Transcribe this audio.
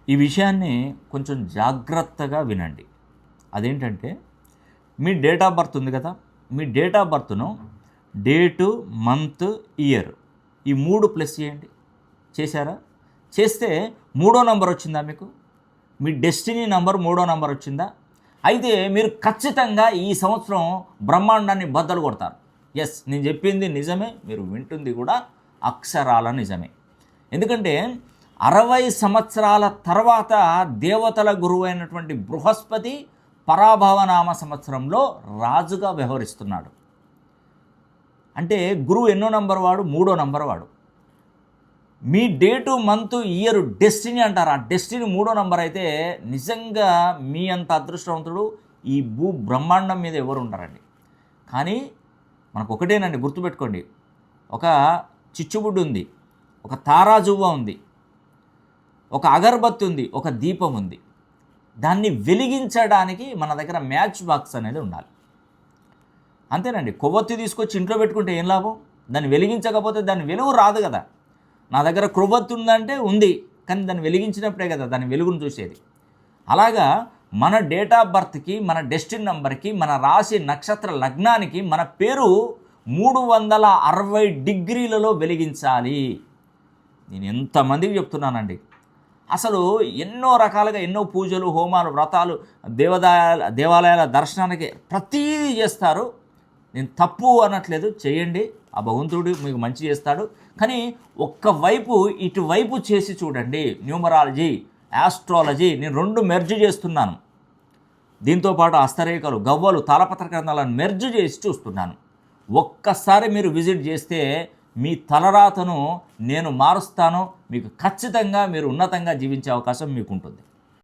ఈ విషయాన్ని కొంచెం జాగ్రత్తగా వినండి. అదేంటంటే, మీ డేట్ ఆఫ్ బర్త్ ఉంది కదా, మీ డేట్ ఆఫ్ బర్త్ను డేటు, మంత్, ఇయర్ ఈ 3 ప్లస్ చేయండి. చేశారా? చేస్తే 3వ నంబర్ వచ్చిందా మీకు? మీ డెస్టినీ నంబర్ 3వ నంబర్ వచ్చిందా? అయితే మీరు ఖచ్చితంగా ఈ సంవత్సరం బ్రహ్మాండాన్ని బద్దలు కొడతారు. ఎస్, నేను చెప్పింది నిజమే, మీరు వింటుంది కూడా అక్షరాల నిజమే. ఎందుకంటే 60 సంవత్సరాల తర్వాత దేవతల గురువు అయినటువంటి బృహస్పతి పరాభవనామ సంవత్సరంలో రాజుగా వ్యవహరిస్తున్నాడు. అంటే గురువు ఎన్నో నంబర్ వాడు? 3వ నంబర్ వాడు. మీ డేటు, మంత్, ఇయర్ డెస్టినీ అంటారు. ఆ డెస్టినీ 3వ నంబర్ అయితే నిజంగా మీ అంత అదృష్టవంతుడు ఈ బ్రహ్మాండం మీద ఎవరు ఉండరండి. కానీ మనకు ఒకటేనండి, గుర్తుపెట్టుకోండి. ఒక చిచ్చుబుడ్డు ఉంది, ఒక తారాజువ్వ ఉంది, ఒక అగరబత్తి ఉంది, ఒక దీపం ఉంది. దాన్ని వెలిగించడానికి మన దగ్గర మ్యాచ్ బాక్స్ అనేది ఉండాలి. అంతేనండి. కొవ్వొత్తి తీసుకొచ్చి ఇంట్లో పెట్టుకుంటే ఏం లాభం? దాన్ని వెలిగించకపోతే దాని వెలుగు రాదు కదా. నా దగ్గర కొవ్వొత్తి ఉందంటే ఉంది, కానీ దాన్ని వెలిగించినప్పుడే కదా దాని వెలుగును చూసేది. అలాగా మన డేట్ ఆఫ్ బర్త్కి, మన డెస్టినీ నంబర్కి, మన రాశి నక్షత్ర లగ్నానికి మన పేరు 360 డిగ్రీలలో వెలిగించాలి. నేను ఎంతమందికి చెప్తున్నానండి. అసలు ఎన్నో రకాలుగా ఎన్నో పూజలు, హోమాలు, వ్రతాలు, దేవాలయాల దర్శనానికి ప్రతీదీ చేస్తారు. నేను తప్పు అనట్లేదు, చేయండి. ఆ భగవంతుడు మీకు మంచి చేస్తాడు. కానీ ఒక్కవైపు ఇటువైపు చేసి చూడండి. న్యూమరాలజీ, ఆస్ట్రాలజీ నేను 2 మెర్జ్ చేస్తున్నాను. దీంతోపాటు హస్తరేఖలు, గవ్వలు, తాళపత్ర గ్రంథాలను మెర్జ్ చేసి చూస్తున్నాను. ఒక్కసారి మీరు విజిట్ చేస్తే మీ తలరాతను నేను మారుస్తాను. మీకు ఖచ్చితంగా మీరు ఉన్నతంగా జీవించే అవకాశం మీకు ఉంటుంది.